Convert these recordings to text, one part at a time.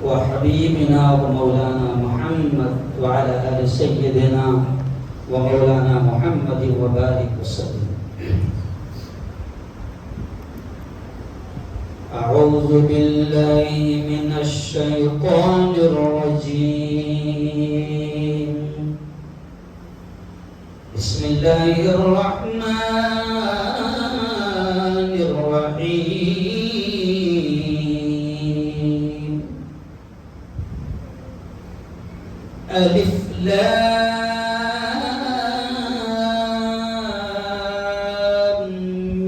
وحبيبنا ومولانا محمد وعلى آل سيدنا ومولانا محمد وبارك وسلم. أعوذ بالله من الشيطان الرجيم. بسم الله الرحمن الرحيم. ألف لام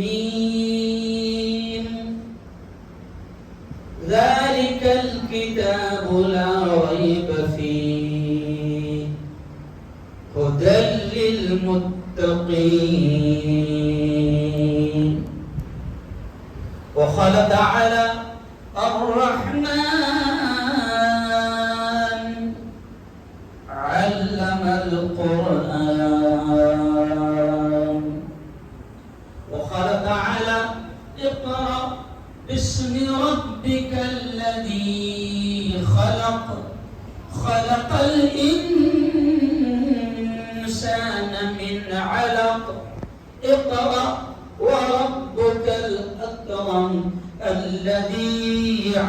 ميم. ذلك الكتاب لا ريب فيه هدى للمتقين. وقال تعالى الرحمن علم القرآن. وقال تعالى اقرأ باسم ربك الذي خلق خلق الإنسان من علق. اقرأ وربك الأكرم الذي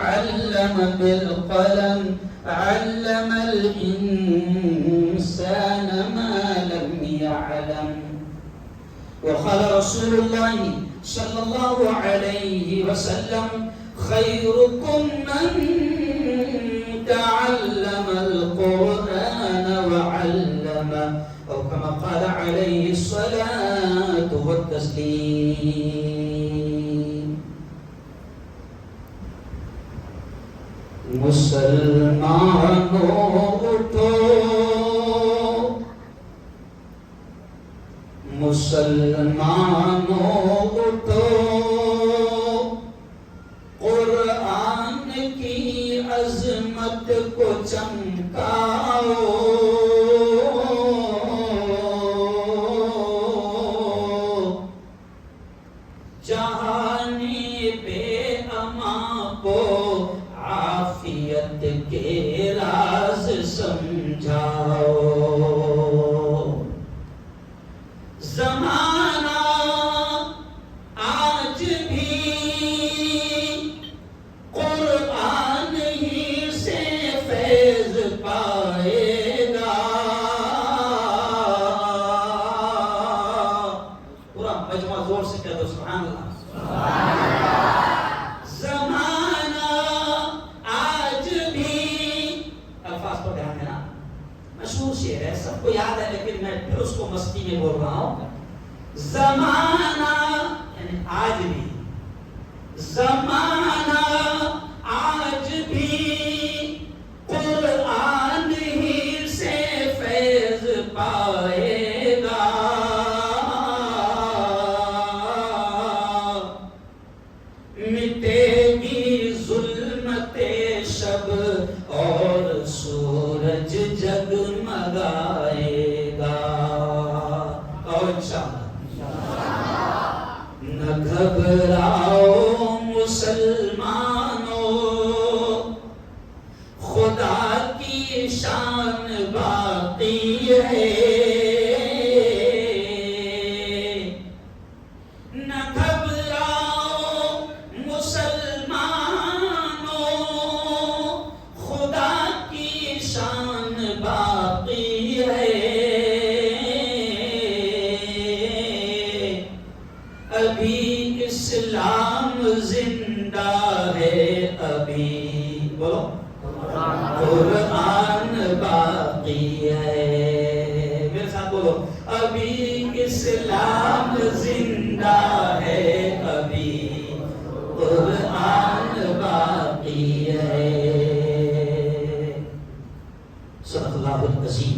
علم بالقلم علم الإنسان ما لم يعلم. وقال رسول الله صلى الله عليه وسلم خيركم من تعلم القرآن وعلمه، أو كما قال عليه الصلاة والتسليم. مسلمانوں اٹھو، مسلمانوں اٹھو، قرآن کی عظمت کو چمکاؤ. جہانی بے اما کو عافیت کے راز سمجھاؤ. زمانہ آج بھی قرآن ہی سے فیض پائے گا. پورا مجموعہ زور سے کہہ دو سبحان اللہ. زمانہ آج بھی، الفاظ پر دھیان دینا، مشہور شعر ہے، سب کو یاد ہے، لیکن میں پھر اس کو مستی میں بول رہا ہوں. زمانہ یعنی آج بھی، زمانہ آج بھی قرآن ہی سے فیض پائے گا. مٹے گی ظلمت شب اور سورج جگمگائے گا. اور انشاءاللہ نہ گھبراؤ مسلمانوں، خدا کی شان باقی ہے. نہ گھبراؤ مسلمانوں، خدا کی شان باقی ہے. ابھی اسلام زندہ ہے، ابھی بولو قرآن باقی ہے. میرے ساتھ بولو ابھی اسلام زندہ ہے، ابھی قرآن باقی ہے. صدق اللہ العظیم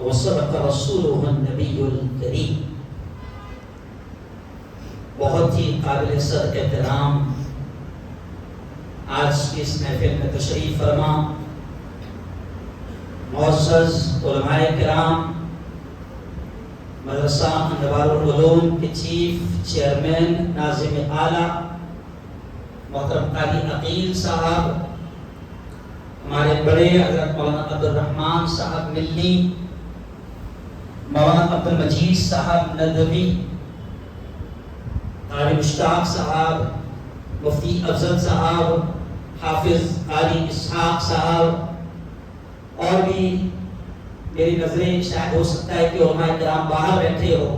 وصدق رسولہ النبی الکریم. بہت ہی قابل صدق احترام آج کی اس محفل میں تشریف فرما معزز علماء کرام، مدرسہ انوار العلوم کے چیف چیئرمین ناظم اعلیٰ محترم قاری عقیل صاحب، ہمارے بڑے حضرت مولانا عبد الرحمن صاحب ملی، مولانا عبد المجید صاحب ندوی، قاری مشتاق صاحب، مفتی افضل صاحب، حافظ قاری اسحاق صاحب، اور بھی میری نظریں شاید ہو سکتا ہے کہ علماء کرام باہر بیٹھے ہو،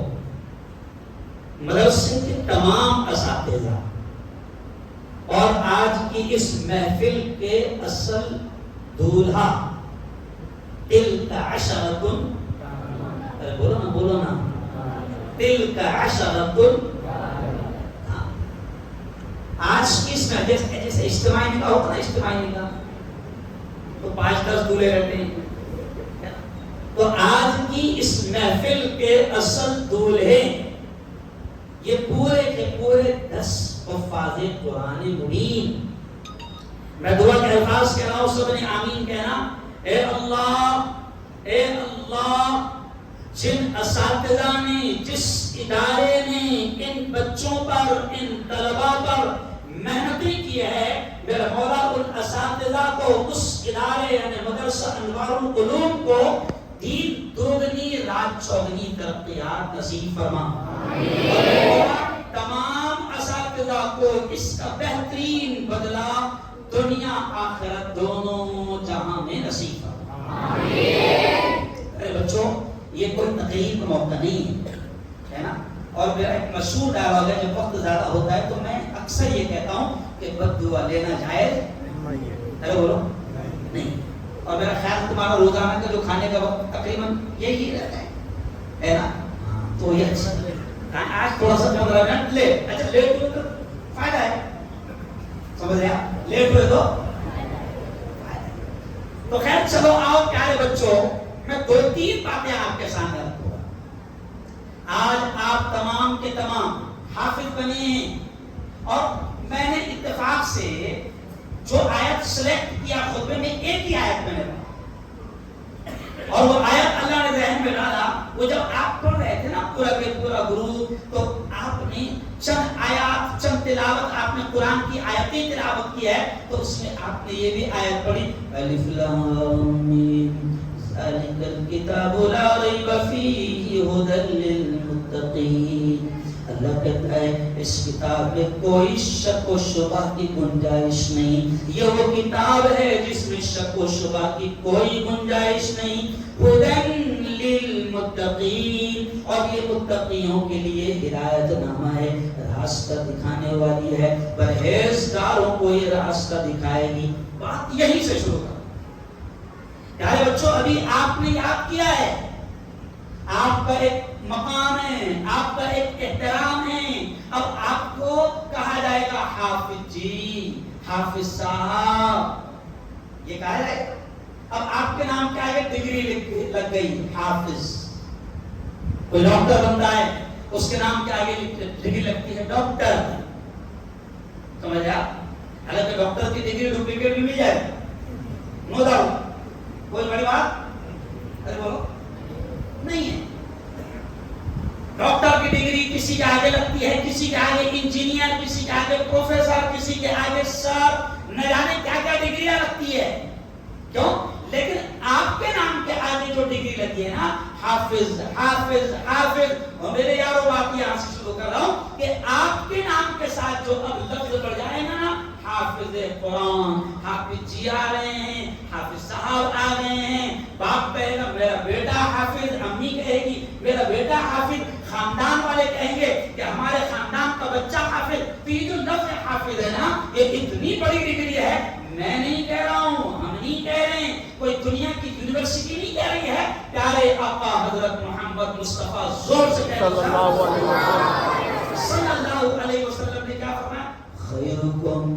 مدرسے کے تمام اساتذہ، اور آج کی اس محفل کے اصل دولہا، تلک عشرۃ، بولو نا تلک عشرۃ، آج کی اس میں جیسے اجتماعی نکاح ہوتا نا، اجتماعی نکاح تو 5-10 دولہے رہتے ہیں، تو آج کی اس محفل کے اصل دولہے یہ پورے کے پورے 10 حفاظ قرآن مبین۔ میں دعا کے الفاظ کہہ رہا ہوں، سب نے آمین کہنا۔ اے اللہ جن اساتذہ نے، جس ادارے نے ان بچوں پر، ان طلباء پر محنتیں کی ہے، میرے مولا ان اساتذہ کو، اس ادارے یعنی مدرسہ انوار العلوم کو دین دوگنی رات چوگنی ترقیات نصیب فرما۔ تمام اساتذہ کو اس کا بہترین بدلہ دنیا آخرت دونوں جہاں میں نصیب فرما۔ ارے بچوں، یہ کوئی تقریر کا موقع نہیں ہے نا، اور میرا ایک مشہور ڈائلاگ ہے، جب وقت زیادہ ہوتا ہے تو میں اکثر یہ کہتا ہوں کہ بد دعا لینا جائز ارے بولو نہیں، اور میرا خیال تمہارا روزانہ کا جو کھانے کا وقت تقریباً یہی رہتا ہے نا، تو یہ آج تھوڑا سا 15 منٹ لے، اچھا لیٹ ہوئے تو فائدہ ہے، سمجھ رہے آپ، لیٹ ہوئے تو خیر چلو آؤ پیارے بچوں، میں 2-3 باتیں آپ کے سامنے رکھوں گا۔ آج آپ تمام کے تمام حافظ بنے ہیں، اور میں نے اتفاق سے جو آیت سلیکٹ کیا خطبے میں، ایک ہی آیت میں نے پڑھا، اور وہ آیت اللہ نے ذہن میں ڈالا، وہ جب آپ پڑھ رہے تھے نا پورا کے پورا گروپ، تو آپ نے چند آیات، چند تلاوت آپ نے قرآن کی آیتیں تلاوت کی ہے، تو اس میں آپ نے یہ بھی آیت پڑھی، الف لام میم ذالک الکتاب لا ریب فیہ ھدی للمتقین۔ اللہ کہتا ہے اس کتاب میں کوئی شک و شبہ کی گنجائش نہیں، یہ وہ کتاب ہے جس میں شک و شبہ کی کوئی گنجائش نہیں، ھدی للمتقین، اور یہ متقیوں کے لیے ہدایت نامہ ہے، راستہ دکھانے والی ہے، پرہیزگاروں کو یہ راستہ دکھائے گی۔ بات یہیں سے شروع کر پیارے بچوں، ابھی آپ نے یاد کیا ہے، آپ کا ایک مقام ہے، آپ کا ایک احترام ہے، اب آپ کو کہا جائے گا حافظ جی، حافظ صاحب، یہ کہا جائے گا۔ اب آپ کے نام کے آگے ڈگری لگ گئی حافظ، کوئی ڈاکٹر بنتا ہے اس کے نام کے آگے ڈگری لگتی ہے ڈاکٹر، سمجھ آپ، حالانکہ ڈاکٹر کی ڈگری ڈپلیکیٹ بھی مل جائے، نو ڈاؤٹ، کوئی بڑی بات ارے بولو نہیں ہے۔ ڈاکٹر کی ڈگری کسی کے آگے لگتی ہے، کسی کے آگے انجینئر، کسی کے آگے پروفیسر، کسی کے آگے سر، نہ جانے کیا کیا ڈگریاں لگتی ہے، کیوں؟ لیکن آپ کے نام کے آگے جو ڈگری لگی ہے نا، حافظ حافظ حافظ، اور میرے یارو بات یہاں سے شروع کر رہا ہوں کہ آپ کے نام کے ساتھ جو اب لفظ بڑھ جائے گا نا، حافظ قرآن، حافظ جی آ رہے ہیں، حافظ صاحب آ رہے ہیں، باپ کہے گا میرا بیٹا حافظ، امی کہے گی میرا بیٹا حافظ، خاندان والے کہیں گے کہ ہمارے خاندان کا بچہ حافظ۔ تو یہ جو لفظ حافظ ہے نا، یہ اتنی بڑی ڈگری ہے، میں نہیں کہہ رہا ہوں، ہم نہیں کہہ رہے ہیں، کوئی دنیا کی یونیورسٹی نہیں کہہ رہی ہے، پیارے آقا حضرت محمد مصطفیٰ زور سے کہہ رہے ہیں، صلی اللہ علیہ وسلم نے کیا فرمایا، خیرکم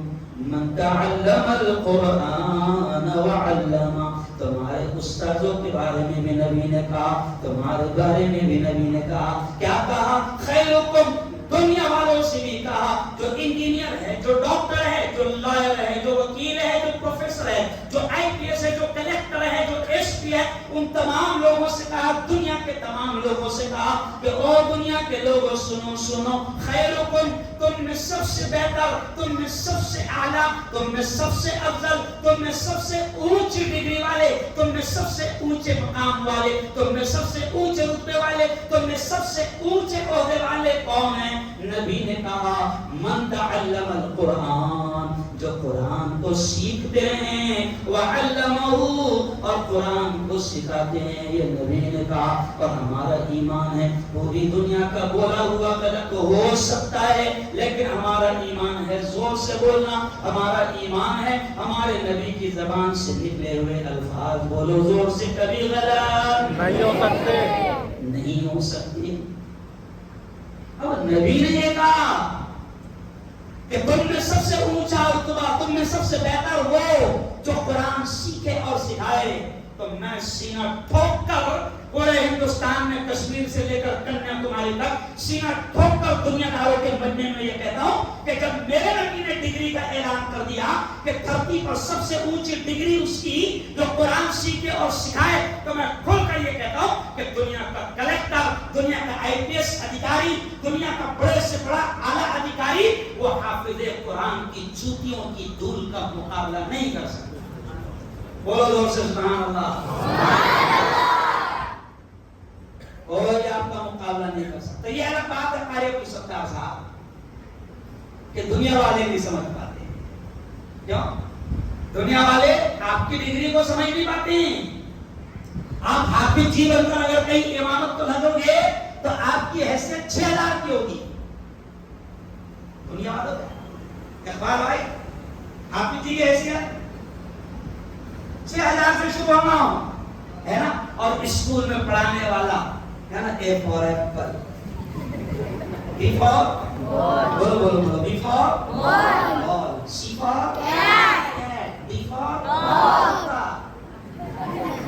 من تعلم القرآن وعلمہ، تمہارے استاذوں کے بارے میں بھی نبی نے کہا، تمہارے بارے میں بھی نبی نے کہا، کیا کہا، خیرکم، دنیا والوں سے بھی کہا، جو انجینئر ہے، جو ڈاکٹر ہے، جو لائر ہے، جو وکیل ہے، جو پروفیسر ہے، جو آئی پی ایس ہے، جو کلیکٹر ہے، جو ایس پی ہے، ان تمام لوگوں سے کہا، دنیا کے تمام لوگوں سے کہا کہ او دنیا کے لوگوں سنو سنو، خیرکم، تم میں سب سے بہتر، تم میں سب سے اعلیٰ، تم میں سب سے افضل، تم میں سب سے اونچی ڈگری والے، تم میں سب سے اونچے مقام والے، تم میں سب سے اونچے رتبے والے، تم میں سب سے اونچے عہدے والے کون ہیں؟ نبی نے کہا من تعلم القرآن، جو قرآن کو سیکھتے ہیں، وعلمہ، اور قرآن کو سکھاتے ہیں، یہ نبی نے کہا۔ اور ہمارا ایمان ہے پوری دنیا کا بولا ہوا غلط ہو سکتا ہے، لیکن ہمارا ایمان ہے زور سے بولنا، ہمارا ایمان ہے ہمارے نبی کی زبان سے نکلے ہوئے الفاظ بولو زور سے کبھی غلط نہیں ہو سکتے، نہیں ہو سکتے۔ اب نبی نے یہ کہا کہ تم میں سب سے اونچا رتبہ، تم میں سب سے بہتر وہ جو قرآن سیکھے اور سکھائے، تو میں سینہ ٹھوک کر پورے ہندوستان میں کشمیر سے لے کر کنیا کماری تک سینہ ٹھوک کر دنیا داروں کے مجمع میں یہ کہتا ہوں کہ جب میرے نبی نے ڈگری کا اعلان کر دیا کہ دھرتی پر سب سے اونچی ڈگری اس کی جو قرآن سیکھے اور سکھائے، تو میں کھول کر یہ کہتا ہوں کہ دنیا کا کلیکٹر، دنیا کا IPS ادھیکاری، دنیا کا بڑے سے بڑا اعلیٰ ادھیکاری، وہ حافظ قرآن کی جوتیوں کی دھول کا مقابلہ نہیں کر سکتا۔ بولو زور سے سبحان اللہ۔ کوئی آپ کا مقابلہ نہیں کر سکتا۔ یہ الگ بات ہے قاری عبد الستار صاحب کہ دنیا والے نہیں سمجھ پاتے، کیوں؟ دنیا والے آپ کی ڈگری کو سمجھ نہیں پاتے ہیں۔ آپ حافظ جی بن کر اگر کہیں امامت کو لگو گے تو آپ کی حیثیت 6000 کی ہوگی۔ دنیا والوں کا اقبال بھائی حافظ جی کی حیثیت 6000 سے شروع ہونا ہے نا، اور اسکول میں پڑھانے والا ہے نا، A for apple، B for بولو بولو بولو، B for ball، C for cat، D for dog۔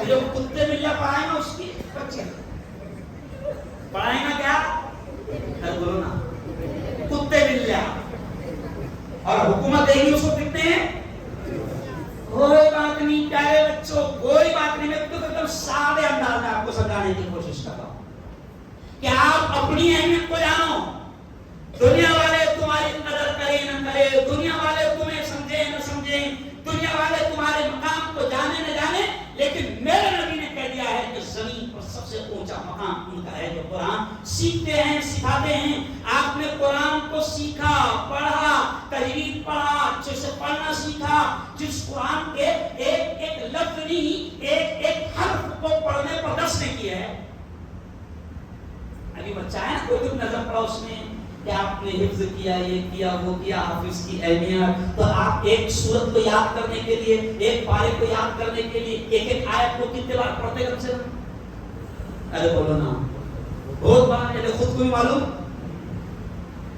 جو کتے بلّا پڑھائیں گا اس کی بچے پڑھائیں گا کیا؟ بولو نا، کتے بلّا، اور حکومت دے گی اس کو کتنے ہیں؟ کوئی بات نہیں پیارے بچوں، کوئی بات نہیں، میں تو ایک سادے انداز میں آپ کو سمجھانے کی کوشش کر رہا ہوں کہ آپ اپنی اہمیت کو جانو۔ دنیا والے تمہاری قدر کریں نہ کریں، دنیا والے تمہیں سمجھیں نہ سمجھیں، دنیا والے تمہارے مقام کو جانے نہ جانے، لیکن میرے نبی نے کہہ دیا ہے کہ زمین پر سب سے اونچا مقام ان کا ہے جو قرآن سیکھتے ہیں، سکھاتے ہیں۔ آپ نے قرآن کو سیکھا، پڑھا، تجوید پڑھا، اچھے سے پڑھنا سیکھا، جس قرآن کے ایک ایک لفظ نہیں، ایک ایک حرف کو پڑھنے پر دس نے کیا ہے۔ ابھی بچہ ہے نا، کوئی تم نظر پڑا اس میں کہ آپ نے حفظ کیا، یہ کیا، وہ کیا، حافظ کی اہمیت، تو آپ ایک سورت کو یاد کرنے کے لیے، ایک پارے کو یاد کرنے کے لیے ایک ایک آیت کو کتنے بار پڑھتے کم سے کم؟ ارے بولو نا، بہت بار، یعنی خود کو بھی معلوم،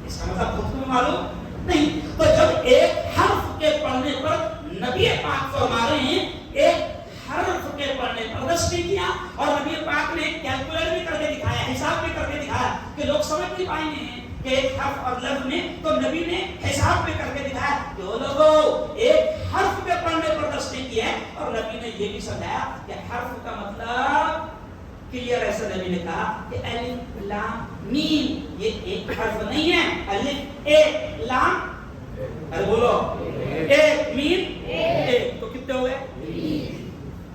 اس کا مطلب خود کو بھی معلوم نہیں۔ تو جب ایک حرف کے پڑھنے پر نبی پاک فرما رہے ہیں، ایک حرف کے پڑھنے پر دس نے کیا، اور نبی پاک نے کیلکولیٹ بھی کر کے دکھایا، حساب بھی کر کے دکھایا کہ لوگ سمجھ نہیں پائیں گے کہ ایک حرف اور لفظ میں، تو نبی نے حساب بھی کر کے دکھایا کہ وہ لوگوں ایک حرف کے پڑھنے پر دس نے کیا ہے، اور نبی نے یہ بھی سمجھایا کہ حرف کا مطلب کلیئر، ایسا نبی نے کہا کہ الف لام میم، یہ ایک حرف نہیں ہے، الف ایک لام، ارے بولو، ایک میم ایک، تو کتنے ہوئے؟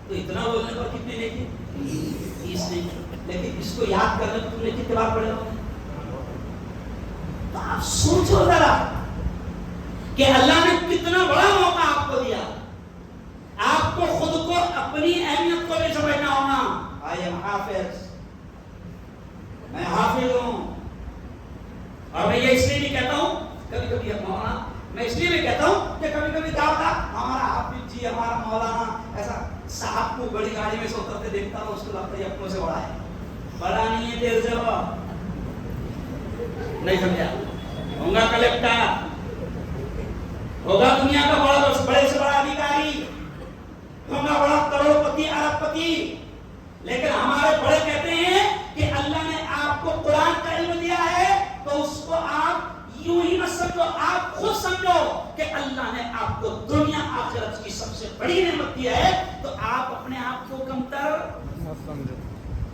تو اتنا بولنے پر کتنے لکھے؟ 30 نہیں، لیکن اس کو یاد کرنے کو تم نے کتنے بار پڑھے ہو؟ تو آپ سوچو ذرا کہ اللہ نے کتنا بڑا موقع آپ کو دیا۔ آپ کو خود کو اپنی اہمیت کو بھی سمجھنا ہونا۔ I am حافظ، میں حافظ ہوں، اور میں یہ اس لیے بھی کہتا ہوں، کبھی کبھی مولانا، میں اس لیے بھی کہتا ہوں کہ کبھی کبھی کیا ہوتا ہمارا حافظ جی، ہمارا مولانا ایسا صاحب کو بڑی گاڑی میں سے اترتے دیکھتا ہوں، اس کو لگتا ہے اپنوں سے بڑا ہے، بڑا نہیں ہے، دیر سے وہ نہیں سمجھا، ہوگا کلیکٹر، ہوگا دنیا کا بڑے سے بڑا ادھیکاری، ہوگا بڑا کروڑ پتی ارب پتی، لیکن ہمارے بڑے کہتے ہیں کہ اللہ نے آپ کو قرآن کا علم دیا ہے تو اس کو آپ یوں ہی مت سمجھو، آپ خود سمجھو کہ اللہ نے آپ کو دنیا آخرت کی سب سے بڑی نعمت دیا ہے، تو آپ اپنے آپ کو کمتر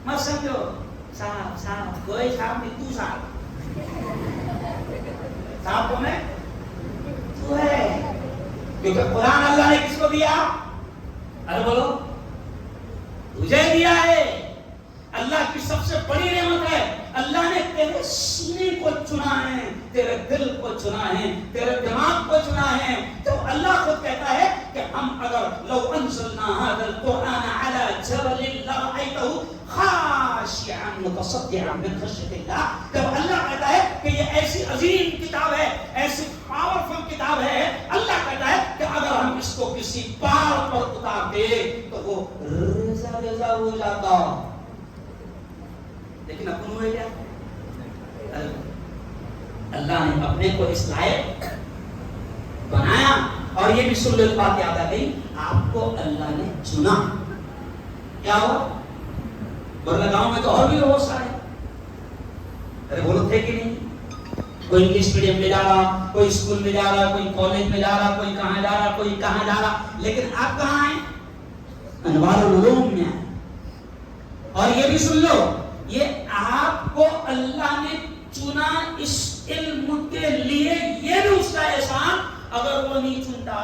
مت سمجھو۔ صاحب کوئی صاحب نہیں، تو صاحب صاحب کون ہے؟ تو ہے. کیونکہ قرآن اللہ نے کس کو دیا؟ ارے بولو, تجھے دیا ہے. اللہ کی سب سے بڑی نعمت ہے, اللہ نے تیرے سینے کو چنا ہے, تیرے دل کو چنا ہے, تیرے دماغ کو چنا ہے. تو اللہ خود کہتا ہے کہ ہم اگر لو انزلنا هذا القرآن على جبل لرأيته خاشعا متصدعا من خشية الله. جب اللہ کہتا ہے کہ یہ ایسی عظیم کتاب ہے, ایسی پاورفل کتاب ہے, اللہ کہتا ہے کہ اگر ہم اس کو کسی پہاڑ پر اتار دے تو وہ ریزہ ریزہ ہو جاتا. لیکن اپن ہوئے کیا؟ اللہ نے اپنے کو اس لائق بنایا. اور یہ بھی سن لو, بات یاد آ گئی, آپ کو اللہ نے چنا. کیا ہوا؟ ورنہ گاؤں میں تو اور بھی بہت سارے, ارے بولو تھے کہ نہیں, کوئی انگلش میڈیم میں جا رہا, کوئی اسکول میں جا رہا, کوئی کالج میں جا رہا, کوئی کہاں جا رہا, کوئی کہاں جا رہا. لیکن آپ کہاں ہیں؟ انوار العلوم میں. اور یہ بھی سن لو, یہ آپ کو اللہ نے چنا اس علم کے لیے, یہ بھی اس کا احسان. اگر وہ نہیں چنتا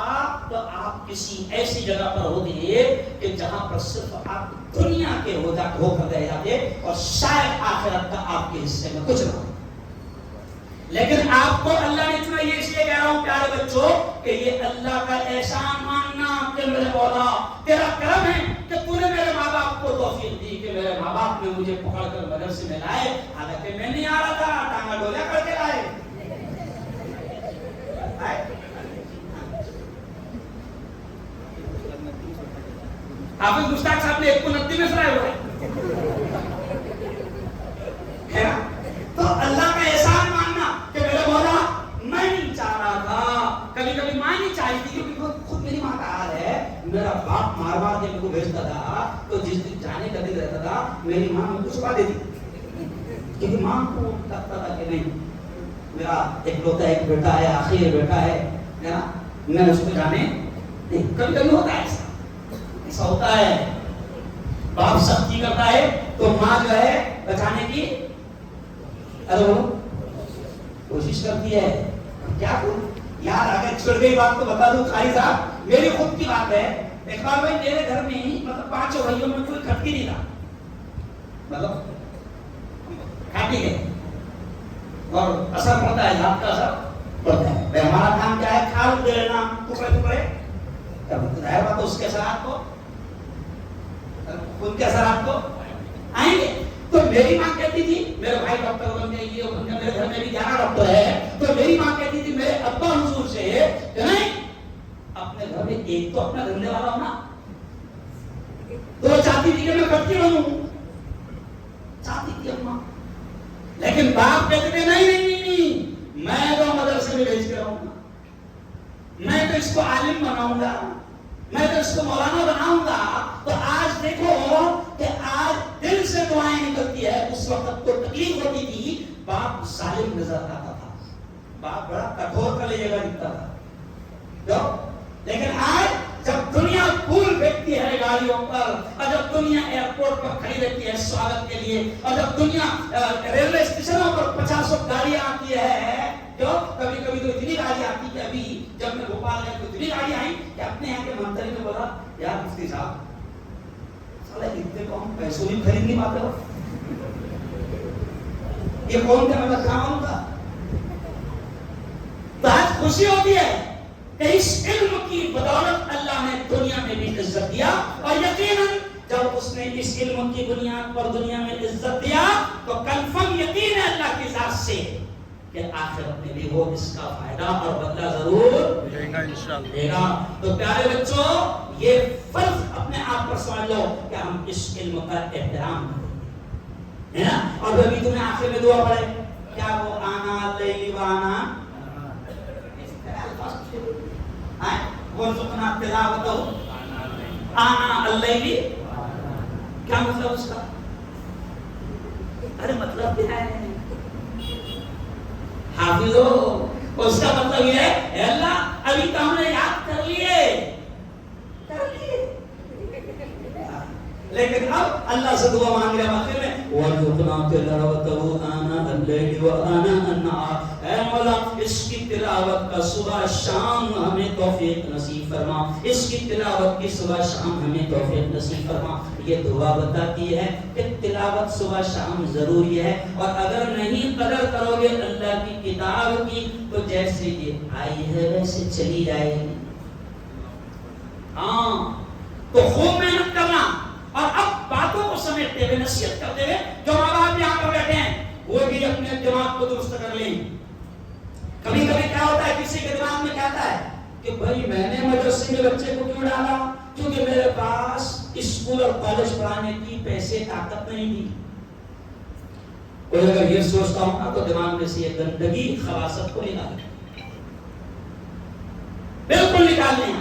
تو آپ کسی ایسی جگہ پر ہوگے کہ جہاں پر صرف آپ دنیا کے ہو کر رہ جاتے اور شاید آخرت کا آپ کے حصے میں کچھ نہ ہو. لیکن آپ کو اللہ نے چنا. یہ اس لیے کہہ رہا ہوں پیارے بچوں کہ یہ اللہ کا احسان ماننا کہ میرے مولا تیرا کرم ہے کہ تو نے میرے ماں باپ کو توفیق دی کہ میرے ماں باپ نے مجھے پکڑ کر مدرسے میں لائے, حالانکہ میں نہیں آ رہا تھا, ٹانگا ڈولا کر کے لائے. حافظ مشتاق صاحب نے 129 میں سنایا ہوا ہے نا. تو اللہ کا احسان ماننا کہ میرے مولا میں نہیں چاہ رہا تھا. کبھی کبھی ماں نہیں چاہی تھی, کیونکہ خود میری ماں کا حال ہے, میرا باپ مار مار کے میرے کو بھیجتا تھا, تو جس دن جانے کا دن رہتا تھا میری ماں مجھ کو چھپا دیتی, کیونکہ ماں کو لگتا تھا کہ نہیں میرا ایک بیٹا ہے, آخری بیٹا ہے نا, میں اس کو جانے نہیں. کبھی کبھی ہوتا ہے ایسا ہوتا ہے, باپ سختی کرتا ہے تو ماں جو ہے بچانے کی کوشش کرتی ہے. کیا کروں یار, اگر چھوڑ گئی بات تو بتا دوں قاری صاحب, میری خود کی بات ہے. ایک بار بھائی میرے گھر میں ہی مطلب 5 بھائیوں میں کوئی کھٹکی نہیں تھا, مطلب کھاٹی ہے, اور اثر پڑتا ہے, ذات کا اثر پڑتا ہے. ہمارا کام کیا ہے, کھال دینا ٹکڑے ٹکڑے. ظاہر بات اس کے اثرات کو, ان کے اثرات کو آئیں گے. تو میری ماں کہتی تھی میرے بھائی ڈاکٹر بن گئے, یہ بن گئے, میرے گھر میں بھی 11 ڈاکٹر ہے. تو میری ماں کہتی تھی میرے ابا حضور سے کہ نہیں, اپنے گھر میں ایک تو اپنا دھندے والا ہونا. تو وہ چاہتی تھی کہ میں کھٹکی بنوں, چاہتی تھی اماں. لیکن باپ کہتے تھے نہیں, میں تو مدرسے میں بھیج کے رہوں گا, میں تو اس کو عالم بناؤں گا, میں تو اس کو مولانا بناؤں گا. تو آج دیکھو کہ آج دل سے دعائیں نکلتی ہے. اس وقت تو تکلیف ہوتی تھی, باپ ظالم نظر آتا تھا, باپ بڑا کٹھور کا لے گا دکھتا تھا. لیکن آج جب دنیا پھول پھینکتی ہے گاڑیوں پر, اور جب دنیا ایئرپورٹ پر کھڑی رہتی ہے سواگت کے لیے, اور جب دنیا ریلوے اسٹیشنوں پر 50 گاڑیاں آتی ہے, جو کبھی کبھی تو اتنی گاڑی آتی ہے. ابھی جب میں بھوپال گیا تو اتنی گاڑی آئی کہ اپنے یہاں کے منتری نے بولا یار مفتی صاحب سالہ اتنے کو ہم پیسوں بھی خرید نہیں پاتے ہو, یہ کون تھا, میں کہاں ہوں گا. تو آج خوشی ہوتی ہے کہ اس علم کی بدولت اللہ نے دنیا میں بھی عزت دیا, اور یقیناً جب اس نے اس علم کی بنیاد پر دنیا میں عزت دیا تو کنفرم یقین ہے اللہ کی ذات سے کہ آخرت میں بھی وہ اس کا فائدہ اور بدلہ ضرور دے گا انشاءاللہ دے گا. تو پیارے بچوں, یہ فرض اپنے آپ پر سمجھ لو کہ ہم اس علم کا احترام کریں, ہے نا. اور ابھی تمہیں آخر میں دعا پڑھے کیا, وہ آنا لیلی وانا ورزقنا تلاوتہ آنا اللیلی, کیا مطلب اس کا؟ ارے مطلب کیا ہے حافظو, اس کا مطلب یہ ہے اے اللہ ابھی تو ہم نے یاد کر لیے, لیکن اب اللہ سے دعا مانگ رہے ہیں آخر میں وَرْزُقْنَا تِلَاوَتَهُ آنَاءَ اللَّيْلِ وَآنَاءَ النَّهَارِ. اے اے مولا اس کی تلاوت کا صبح شام ہمیں توفیق نصیب فرما، اس کی تلاوت کی صبح شام ہمیں توفیق نصیب فرما۔ یہ دعا بتاتی ہے کہ تلاوت صبح شام ضروری ہے، اور اگر نہیں قدر کرو گے اللہ کی کتاب کی تو جیسے یہ آئی ہے ویسے چلی جائے گی۔ ہاں تو خوب محنت کرنا، اور اب باتوں کو سمیٹتے ہوئے نصیحت کرتے ہوئے جو ماں باپ یہاں پر بیٹھے ہیں وہ بھی اپنے دماغ کو درست کر لیں۔ کبھی کبھی کیا ہوتا ہے کسی کے دماغ میں کہتا ہے کہ بھائی میں نے مدرسے میں بچے کو کیوں ڈالا، کیونکہ میرے پاس اسکول اور کالج پڑھانے کی پیسے طاقت نہیں تھی۔ کوئی اگر یہ سوچتا ہوں نا تو دماغ میں سے یہ گندگی خباثت کو نکال بالکل نکال لیں۔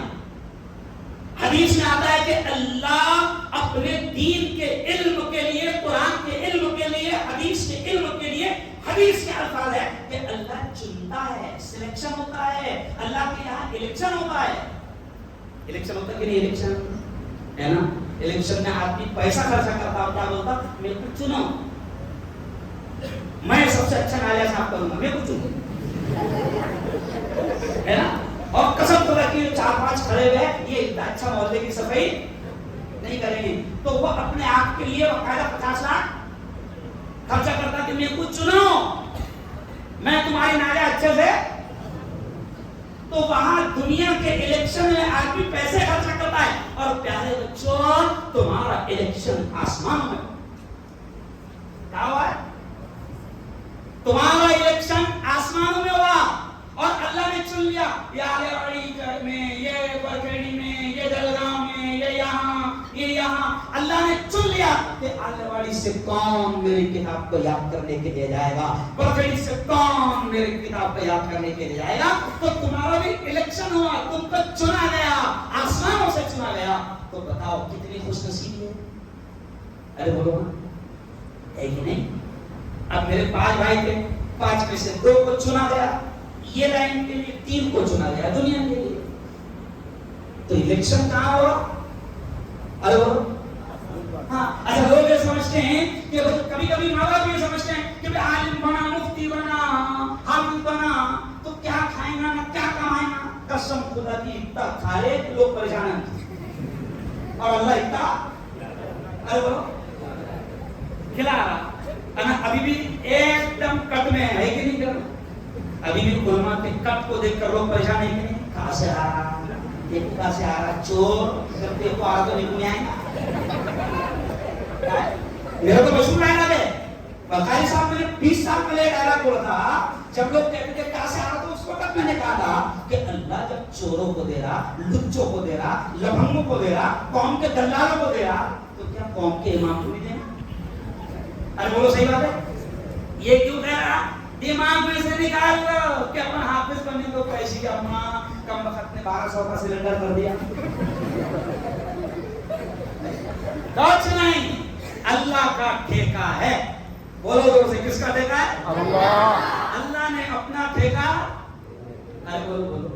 حدیث میں آتا ہے کہ اللہ اپنے دین کے علم کے لیے، قرآن کے علم کے لیے، حدیث کے علم کے لیے، حدیث کے الفاظ ہے کہ اللہ چنتا ہے، سلیکشن ہوتا ہے، اللہ کے یہاں الیکشن ہوتا ہے۔ الیکشن ہوتا ہے کہ نہیں؟ الیکشن ہے نا، الیکشن میں آدمی پیسہ خرچہ کرتا ہوتا بولتا میرے کو چنو، میں سب سے اچھا نالیہ صاف کروں گا، میرے کو چنو، ہے نا۔ اور قسم خدا کی 4-5 کھڑے ہوئے یہ اتنا اچھا محلے کی صفائی نہیں کریں گے، تو وہ اپنے آپ کے لیے باقاعدہ 50 لاکھ خرچہ کرتا کہ میرے کو چنو، میں تمہاری نالیہ اچھے سے۔ تو وہاں دنیا کے الیکشن میں آدمی پیسے خرچہ کرتا ہے، اور پیارے بچوں تمہارا الیکشن آسمان میں کیا ہوا ہے؟ تمہارا الیکشن آسمانوں میں ہوا، اور اللہ نے چن لیا یہ آلے واڑی میں، یہ برکھڑی میں، یہ جلگاؤں میں، یہ یہاں اللہ نے چن لیا کہ آلے واڑی سے کون میری کتاب کو یاد کرنے کے لیے جائے گا، برکھڑی سے کون میری کتاب کو یاد کرنے کے لیے جائے گا۔ تو تمہارا بھی الیکشن ہوا، تم کو چنا گیا، آسمانوں سے چنا گیا۔ تو بتاؤ کتنی خوش نصیبی ہے۔ ارے بولو ہے کہ نہیں؟ اب میرے 5 بھائی تھے، 5 میں سے 2 کو چنا گیا، یہ لائن کے لیے 3 کو چنا گیا دنیا کے لیے۔ تو الیکشن کہاں ہوا؟ ارے وہ ہاں اچھا لوگ یہ سمجھتے ہیں کہ کبھی کبھی ماں باپ یہ سمجھتے ہیں کہ عالم بنا، مفتی بنا، حافظ بنا تو کیا کھائیں گا نہ کیا کمائیں گا۔ قسم خدا کی اتنا کھائے کہ لوگ پریشان ہیں، اور اللہ اتنا ارے وہ کھلا رہا ابھی بھی ایک دم کٹ میں ہے کہ نہیں کر، ابھی بھی علماء کے کٹ کو دیکھ کر لوگ پریشان ہیں کہ نہیں؟ کہاں سے آ رہا، دیکھو کہاں سے آ رہا، چور جب دیکھو آ تو نہیں آئے گا۔ میرا تو مشہور ڈائلاگ ہے، بخاری صاحب نے 20 سال پہلے ڈائلاگ بولا تھا، جب لوگ کہتے تھے کہاں سے آ رہا، تو اس وقت میں نے کہا تھا کہ اللہ جب چوروں کو دے رہا، لچوں کو دے رہا، لبھنگوں کو دے رہا، قوم کے دلالوں کو دے رہا، تو کیا قوم کے امام کو بھی دینا؟ ارے بولو صحیح بات ہے۔ یہ کیوں کہہ رہا؟ دماغ میں سے نکال لو کہ اپنا حافظ بننے کو پیسے کا ماں کم وقت نے 1200 کا سلنڈر کر دیا۔ کچھ نہیں، اللہ کا ٹھیکہ ہے۔ بولو زور سے، کس کا ٹھیکہ ہے؟ اللہ۔ اللہ نے اپنا ٹھیکہ ارے بولو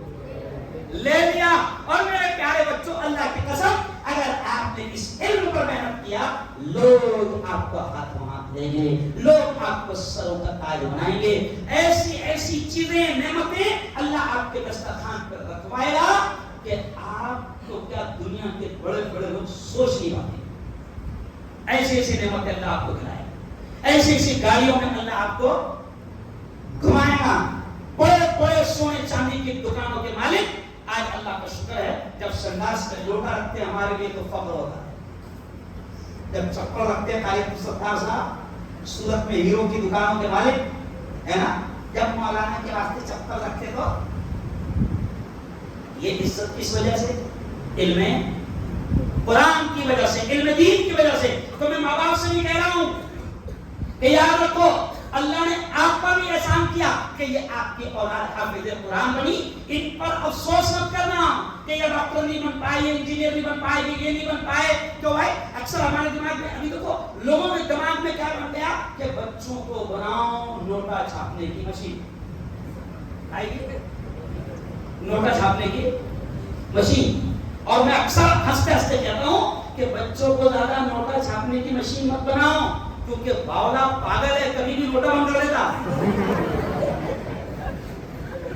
لے لیا۔ اور میرے پیارے بچوں اللہ کی قسم اگر آپ نے اس علم پر محنت کیا، لوگ آپ کو ہاتھ دیں گے، لوگ آپ کو سروں کا تاج بنائیں گے، ایسی ایسی چیزیں، نعمتیں اللہ آپ کے دسترخوان پر رکھوائے گا کہ آپ کو کیا دنیا کے بڑے بڑے لوگ سوچ نہیں پاتے۔ ایسی ایسی نعمتیں اللہ آپ کو دلائے گا، ایسی ایسی گاڑیوں میں اللہ آپ کو گھمائے گا، بڑے بڑے سونے چاندی کی دکانوں کے مالک۔ آج اللہ کا شکر ہے جب سنداس کا لوٹا رکھتے ہیں ہمارے لیے تو فخر ہوتا ہے، جب چپل رکھتے ہیں طارق ستار صاحب سورت میں ہیرو کی دکانوں کے مالک ہے نا، جب مولانا کے واسطے چپل رکھتے تو یہ عزت کس وجہ سے؟ علم قرآن کی وجہ سے، علم دین کی وجہ سے۔ تو میں ماں باپ سے بھی کہہ رہا ہوں کہ یاد رکھو اللہ نے آپ پر بھی احسان کیا کہ یہ آپ کی اولاد حافظ قرآن بنی، ان پر افسوس مت کرنا کہ یہ ڈاکٹر نہیں بن پائے، یہ انجینئر نہیں بن پائے، یہ نہیں بن پائے۔ تو بھائی اکثر ہمارے دماغ میں ابھی دیکھو لوگوں کے دماغ میں کیا بن گیا کہ بچوں کو بناؤ نوٹا چھاپنے کی مشین، آئی گی نوٹا چھاپنے کی مشین۔ اور میں اکثر ہنستے ہنستے کہتا ہوں کہ بچوں کو زیادہ نوٹا چھاپنے کی مشین مت بناؤ، کیونکہ باولا پاگل ہے، کبھی بھی نوٹا بند کر دیتا۔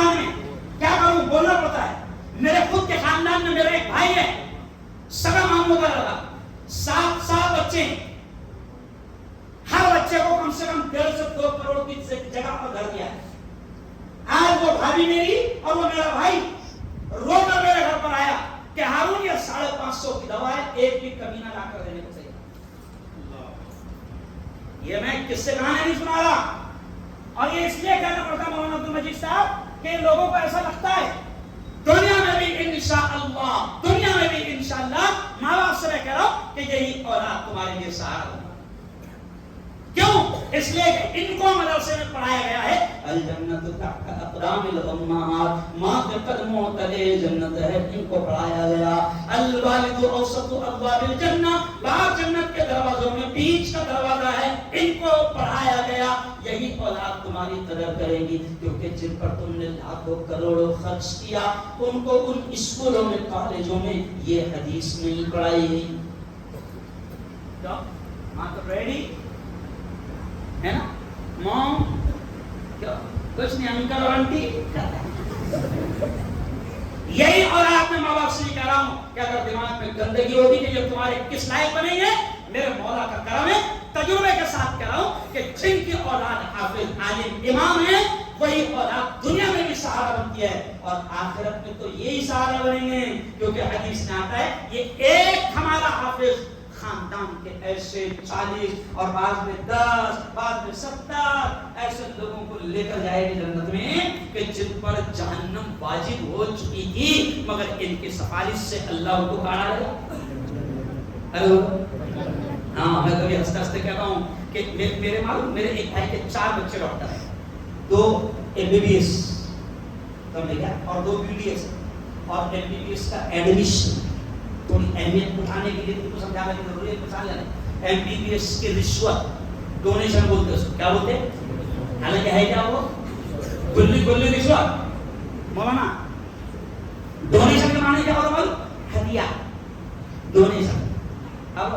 خاندان میں کیا کروں بولنا پڑتا ہے. میرے خود کے خاندان میں میرا ایک بھائی ہے, سگا ماموں کا لڑکا, 7 بچے ہیں. ہر بچے کو کم سے کم 1.5 سے 2 کروڑ کی جگہ پر گھر دیا ہے. آج وہ بھابھی میری اور وہ میرا بھائی رو کر میرے گھر پر آیا کہ ہارون یہ 550 کی دوا ہے, ایک بھی کمی نہ لا کر دینے کو چاہیے. یہ میں کس سے کہاں نہیں سنا رہا, اور یہ اس لیے کہنا پڑتا مولانا عبد المجید صاحب کہ لوگوں کو ایسا لگتا ہے دنیا میں بھی انشاءاللہ, دنیا میں بھی انشاءاللہ. ماں باپ سے میں کہہ رہا ہوں کہ یہی اولاد تمہارے لیے سہارا ہوگا. کیوں؟ اس لیے کہ ان کو مدرسے میں پڑھایا گیا ہے الجنت تحت اقدام الامہات, ماں کے قدموں تلے جنت ہے, ان کو پڑھایا گیا. الوالد اوسط ابواب الجنہ, باہر جنت کے دروازوں میں بیچ کا دروازہ ہے, ان کو پڑھایا گیا. یہی اولاد تمہاری قدر کرے گی, کیونکہ جن پر تم نے لاکھوں کروڑوں خرچ کیا ان کو ان اسکولوں میں کالجوں میں یہ حدیث نہیں پڑھائی گئی. ماں تو ریڈی ہے نا, مام کچھ نہیں, انکل اور آنٹی. یہی اولاد میں ماں باپ سے کہہ رہا ہوں کہ اگر دماغ میں گندگی ہوگی کہ یہ تمہارے کس لائق بنیں گے, میرے مولا کا کرم ہے, تجربے کے ساتھ کہہ رہا ہوں کہ جن کی اولاد حافظ عالم امام ہے وہی اولاد دنیا میں بھی سہارا بنتی ہے, اور آخرت میں تو یہی سہارا بنیں گے. کیونکہ حدیث میں آتا ہے یہ ایک ہمارا حافظ خاندان کے ایسے 40 اور بعض میں 10 بعض میں 70 ایسے لوگوں کو لے کر جائے گی جنت میں کہ جن پر جہنم واجب ہو چکی تھی, مگر ان کی سفارش سے اللہ ان کو کھڑا لے گا. ہیلو, ہاں میں کبھی ہنستے ہنستے کہتا ہوں کہ میرے معلوم میرے ایک بھائی کے 4 بچے ڈاکٹر ہیں, 2 MBBS سمجھ گیا, اور 2 BDS, اور MBBS کا ایڈمیشن تھوڑی اہمیت اٹھانے کے لیے تم کو سمجھانے کی ضروری ہے. مثال ہے MBBS کی رشوت, ڈونیشن بولتے ہیں اس کو, کیا بولتے ہیں, حالانکہ ہے کیا وہ کلی رشوت. مولانا ڈونیشن کے معنی کیا ہوتا ہے, ہدیہ, ڈونیشن. اب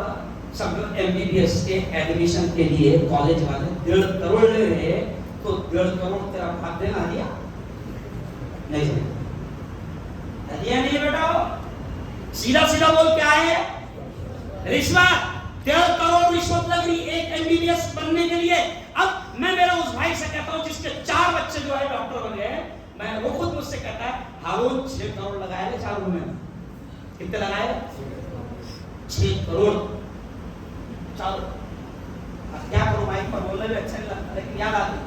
سمجھو MBBS کے ایڈمیشن کے لیے کالج والے 1.5 کروڑ لے رہے ہیں, تو 1.5 کروڑ تیرا بھاگ دینا ہدیہ نہیں, سمجھ ہدیہ نہیں بیٹا, سیدھا سیدھا بول کیا ہے, رشوت. 1.5 کروڑ رشوت لگ رہی ایک MBBS بننے کے لیے. اب میں میرا اس بھائی سے کہتا ہوں جس کے 4 بچے جو ہے ڈاکٹر بن گئے, میں وہ خود مجھ سے کہتا ہے ہارون 6 کروڑ لگائے تھے 4 روم میں. کتنے لگائے, 6 کروڑ 4. کیا کروں بھائی پر بولنا بھی اچھا نہیں لگتا, لیکن یاد آتی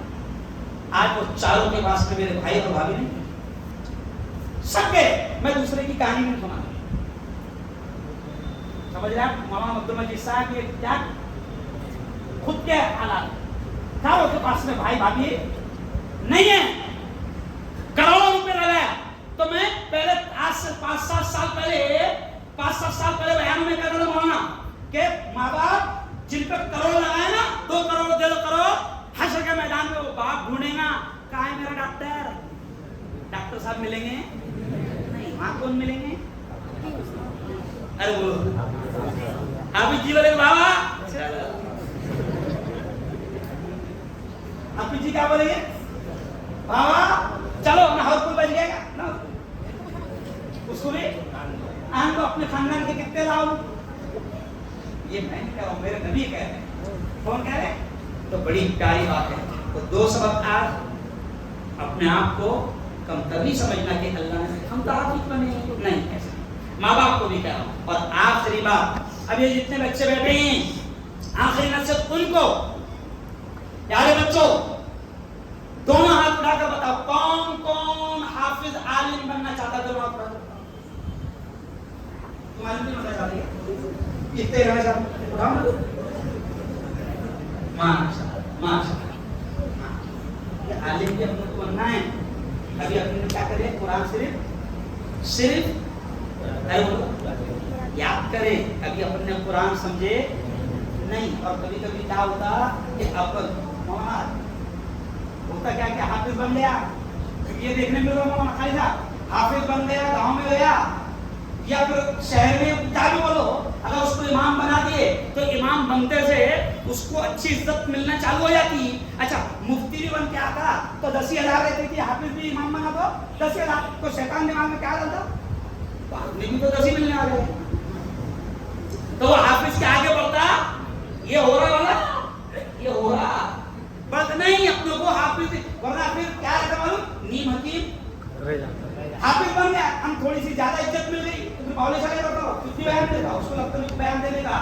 آج وہ 4 کے پاس میں میرے بھائی اور بھابھی نہیں سب گئے. میں دوسرے کی کہانی نہیں سنا, سمجھ رہے ہیں مولانا عبد المجید صاحب یہ کیا خود کے حالات, چاروں کے پاس میں بھائی بھابھی نہیں ہے, کروڑوں روپے لگایا. تو میں پہلے آج سے 5-7 سال پہلے بیان میں کہتا تھا مولانا کہ ماں باپ جن پہ کروڑ لگائے نا, 2 کروڑ 1.5 کروڑ, حشر کے میدان میں وہ باپ ڈھونڈے گا کہاں ہے میرا ڈاکٹر صاحب ملیں گے نہیں, وہاں کون ملیں گے, ارے وہ حافظ جی بولے بابا, حافظ جی کیا بولیں گے بابا چلو نہ ہر کوئی بچ جائے گا نا, اس کو بھی آن کو اپنے خاندان کے کتنے لاؤ. یہ میں کہہ رہا ہوں, میرے نبی کہہ رہے ہیں, کون کہہ رہے ہیں, تو بڑی پیاری بات ہے. تو 2 سبق آج اپنے آپ کو کم تر نہیں سمجھنا کہ اللہ نے ہم تو آپ ہی بنے نہیں, ایسا ماں باپ کو بھی کہہ رہا ہوں. اور آخری بات, اب یہ جتنے بچے بیٹھے ہیں آخری نصیحت ان کو, پیارے بچوں دونوں ہاتھ اٹھا کر بتاؤ کون کون حافظ عالم بننا چاہتا ہے, دونوں ہاتھ اٹھا کر تمہاری بھی مزہ چاہتی ہے کتنے رہے صاحب, ماشاءاللہ عالم بھی اپنے کو بننا ہے. ابھی اپنے کیا کرے, قرآن صرف یاد کرے, ابھی اپنے قرآن سمجھے نہیں. اور کبھی کبھی کیا ہوتا کہ ہوتا کیا کہ حافظ بن گیا, یہ دیکھنے میں لوگوں کو خالی تھا, حافظ بن گیا, گاؤں میں گیا, یا پھر شہر میں کیا بھی بولو، اگر اس کو امام بنا دیے تو امام بنتے سے اس کو اچھی عزت ملنا چالو ہو جاتی. اچھا مفتی بھی بن کے آتا تو 10,000 رہتی تھی، حافظ بھی امام بنا تو 10,000. تو شیطان دماغ میں کیا ڈالتا، تو آپ نے بھی تو 10 ہی ملنے والے ہیں. تو وہ حافظ کے آگے بڑھتا، یہ ہو رہا والا، یہ ہو رہا بس نہیں اپنے کو حافظ، ورنہ پھر کیا رہتا معلوم، نیم حکیم حافظ بن گیا. ہم تھوڑی سی زیادہ عزت مل گئی تو پھر باولے چلے جاتا، کتنی بیان دے گا، اس کو لگتا ہے بیان دینے کا.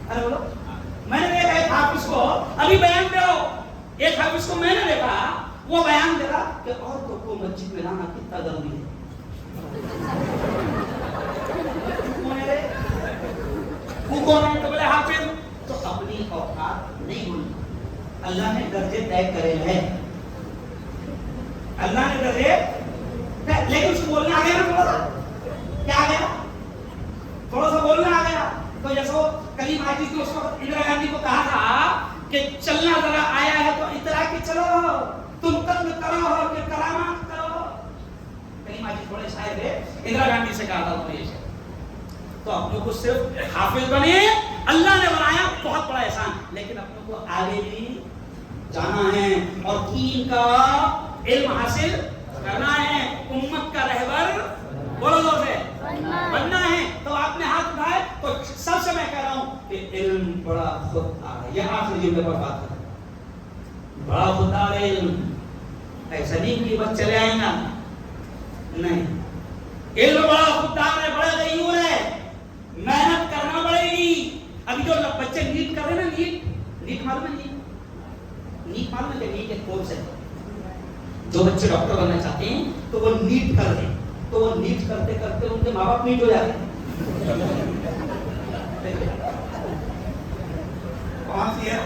ارے بولو، میں نے دیکھا ایک حافظ کو ابھی بیان دے رہا ہو، ایک حافظ کو میں نے دیکھا وہ بیان دے رہا کہ عورتوں کو مسجد میں لانا کتنا ضروری ہے. وہ کون ہے تو بولے حافظ. تو اپنی اوقات نہیں ہوئی، اللہ نے درجے طے کرے ہیں، اللہ نے درجے، لیکن اس کو بولنا آ گیا نا، تھوڑا سا کیا آ گیا، تھوڑا سا بولنا آ گیا. تو جیسو کریم عاجز نے اس وقت اندرا گاندھی کو کہا تھا کہ چلنا ذرا آیا ہے تو اترا کے چلو، تم قتل کرو کہ کرامات کرو. کریم عاجز بڑے شاعر تھے، اندرا گاندھی سے کہا تھا انہوں نے یہ. تو اپنے کو صرف حافظ بنے، اللہ نے بنایا بہت بڑا احسان، لیکن اپنے کو آگے بھی جانا ہے اور دین کا علم حاصل کرنا ہے، امت کا رہبر بولو سے بننا ہے. تو آپ نے ہاتھ اٹھائے تو سب سے میں کہہ رہا ہوں کہ علم بڑا خوددار ہے. یہ آخری جملے پر بات کریں، بڑا خوددار ہے علم. ایسا نہیں کہ بس چلے آئیں گا، نہیں، علم بڑا خوددار ہے، بڑا غیور ہے، محنت کرنا پڑے گی. ابھی جو بچے نیٹ کر رہے ہیں نا، نیٹ معلوم ہے، نیٹ معلوم ہے کہ نیٹ ایک کورس ہے. جو بچے ڈاکٹر بننا چاہتے ہیں تو وہ نیٹ کر دیں، تو وہ نیٹ کرتے کرتے ان کے ماں باپ نیٹ ہو جاتے ہیں. کون سی ہے؟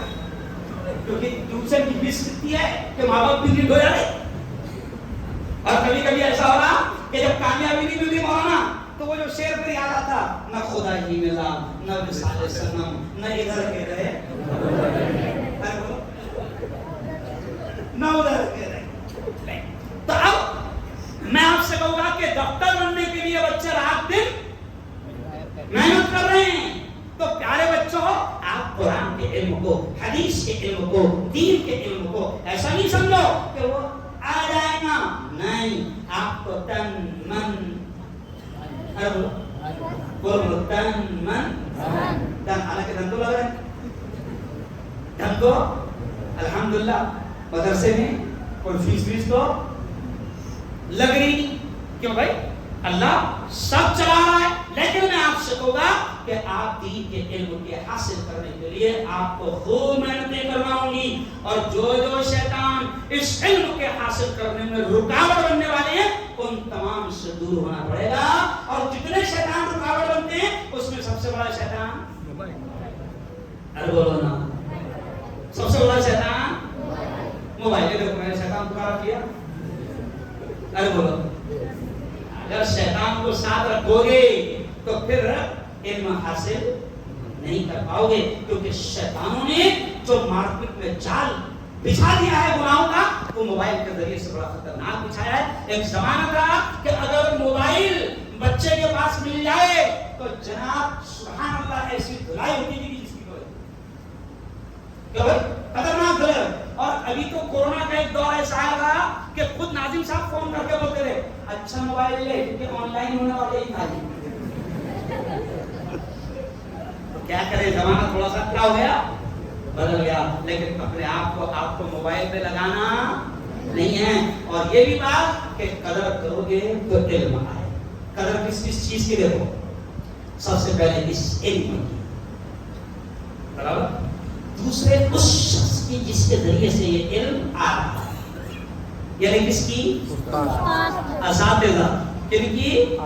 کیونکہ ٹیوشن کی فیس کتنی ہے کہ ماں باپ بھی نیٹ ہو جاتے. اور کبھی کبھی ایسا ہو رہا کہ جب کامیابی نہیں ملی مولانا تو وہ جو شعر پہ یاد آتا، نہ خدا ہی ملا نہ وصال صنم نہ ادھر کے رہے نہ ادھر کے رہے. تو اب میں آپ سے کہوں گا کہ ڈاکٹر بننے کے لیے بچے رات دن محنت کر رہے ہیں. تو پیارے بچوں، آپ قرآن کے علم کو، حدیث کے علم کو، دین کے علم کو ایسا نہیں سمجھو کہ وہ آ جائے گا، نہیں، آپ کو تن من تن من تن، حالانکہ دھن تو لگ رہے ہیں، دھن تو الحمدللہ مدرسے میں کوئی فیس تو لگ رہی نہیں. کیوں بھائی؟ اللہ سب چلا رہا ہے. لیکن میں آپ سے کہوں گا کہ آپ دین کے علم کے حاصل کرنے کے لیے آپ کو خوب محنتیں کرنا ہوں گی، اور جو شیطان اس علم کے حاصل کرنے میں رکاوٹ بننے والے ہیں ان تمام سے دور ہونا پڑے گا. اور جتنے شیطان رکاوٹ بنتے ہیں اس میں سب سے بڑا شیطان، ارے بولو نا، سب سے بڑا شیطان موبائل. دیکھو میں نے شیطان پکارا کیا، ارے بولو، اگر شیطان کو ساتھ رکھو گے تو پھر علم حاصل نہیں کر پاؤ گے. کیونکہ شیطانوں نے جو مارکیٹ میں جال بچھا دیا ہے گناہوں کا، وہ موبائل کے ذریعے سے بڑا خطرناک بچھایا ہے. ایک زمانہ تھا کہ اگر موبائل بچے کے پاس مل جائے تو جناب سبحان اللہ ایسی دھلائی ہوتی تھی جس کی کوئی خطرناک دھلائی. اور ابھی تو کورونا کا ایک دور ایسا آیا تھا کہ خود ناظم صاحب فون کر کے بولتے رہے، اچھا موبائل لے کیونکہ آن لائن ہونے والے ہی تھا. کیا کرے، زمانہ تھوڑا سا کیا ہو گیا، بدل گیا. لیکن اپنے آپ کو موبائل پہ لگانا نہیں ہے. اور یہ بھی بات کہ قدر کرو گے تو علم آئے. قدر کس چیز کی دیکھو، سب سے پہلے اس علم کی، برابر. دوسرے اس شخص کی جس کے ذریعے سے یہ علم آ رہا ہے، یعنی کس کی، اساتذہ. کن کی؟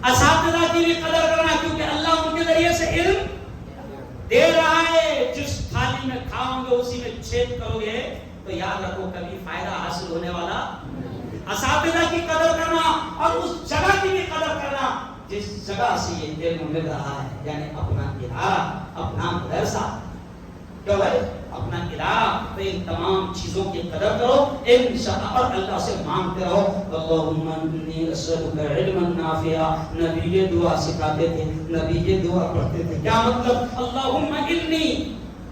اساتذہ کی بھی قدر کرنا، کیونکہ اللہ ان کے ذریعے سے علم دے رہا ہے. جس تھالی میں کھاؤ گے اسی میں چھید کرو گے تو یاد رکھو کبھی فائدہ حاصل ہونے والا. اساتذہ کی قدر کرنا اور اس جگہ کی بھی قدر کرنا جس جگہ سے یہ علم مل رہا ہے، یعنی اپنا ادارہ، اپنا مدرسہ. کیا ہے اپنا ادارہ، تو ان تمام چیزوں کی قدر کرو انشاءاللہ، اور اللہ سے مانگتے رہو اللہم انی اسألک علما نافعا. نبی یہ دعا سکھاتے تھے، نبی یہ دعا پڑھتے تھے. کیا مطلب؟ اللہم انی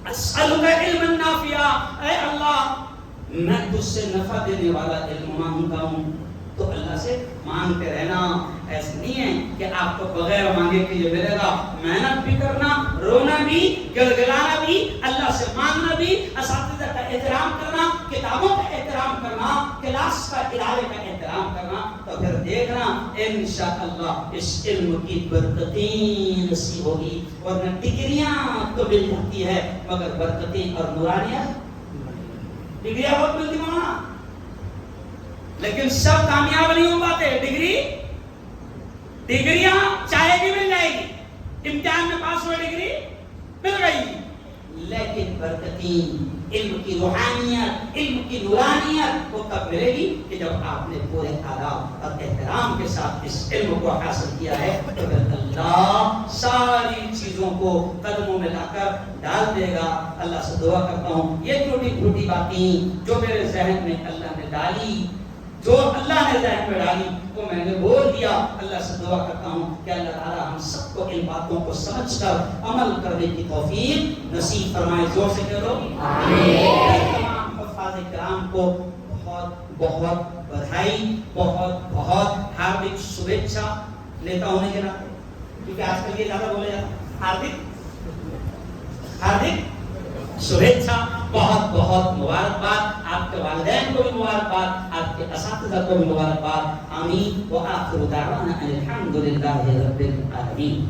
اسألک علما نافعا، اے اللہ میں تجھ سے نفع دینے والا علم مانگتا ہوں. تو اللہ سے مانگتے رہنا. ایسا نہیں ہے کہ آپ کو بغیر مانگے کہ یہ ملے گا. محنت بھی کرنا، رونا بھی، گڑگڑانا بھی، اللہ سے مانگنا بھی، اساتذہ کا احترام کرنا، کتابوں کا احترام کرنا، کلاس کا ادارے کا احترام کرنا. تو پھر دیکھنا انشاءاللہ اس علم کی برکتیں نصیب ہوگی. ورنہ ڈگریاں تو مل جاتی ہے مگر برکتیں اور نورانیاں، ڈگریاں بہت ملتی مولانا لیکن سب کامیاب نہیں ہو پاتے. ڈگریاں چاہے بھی مل جائے گی، امتحان میں پاس ہوئے ڈگری مل گئی، لیکن برکتیں، علم کی روحانیت، علم کی نورانیت وہ کب ملے گی کہ جب آپ نے پورے آداب اور احترام کے ساتھ اس علم کو حاصل کیا ہے. تو پھر اللہ ساری چیزوں کو قدموں میں لا کر ڈال دے گا. اللہ سے دعا کرتا ہوں یہ چھوٹی چھوٹی باتیں جو میرے ذہن میں اللہ نے ڈالی، جو اللہ نے ذہن میں ڈالی وہ میں نے بول دیا. اللہ سے دعا کرتا ہوں کہ اللہ تعالیٰ ہم سب کو ان باتوں کو سمجھ کر عمل کرنے کی توفیق نصیب فرمائے. زور سے کہو آمین. تمام حفاظ کرام کو بہت بہت بدھائی، بہت بہت ہاردک شبھیچھا لیتا ہونے کے ناطے، کیونکہ آج کل یہ زیادہ بولے جاتا ہاردک شبھیچھا. بہت بہت مبارکباد. آپ کے والدین کو بھی مبارکباد، آپ کے اساتذہ کو بھی مبارکباد. آمین. وآخر دعوانا ان الحمد للہ رب العالمین.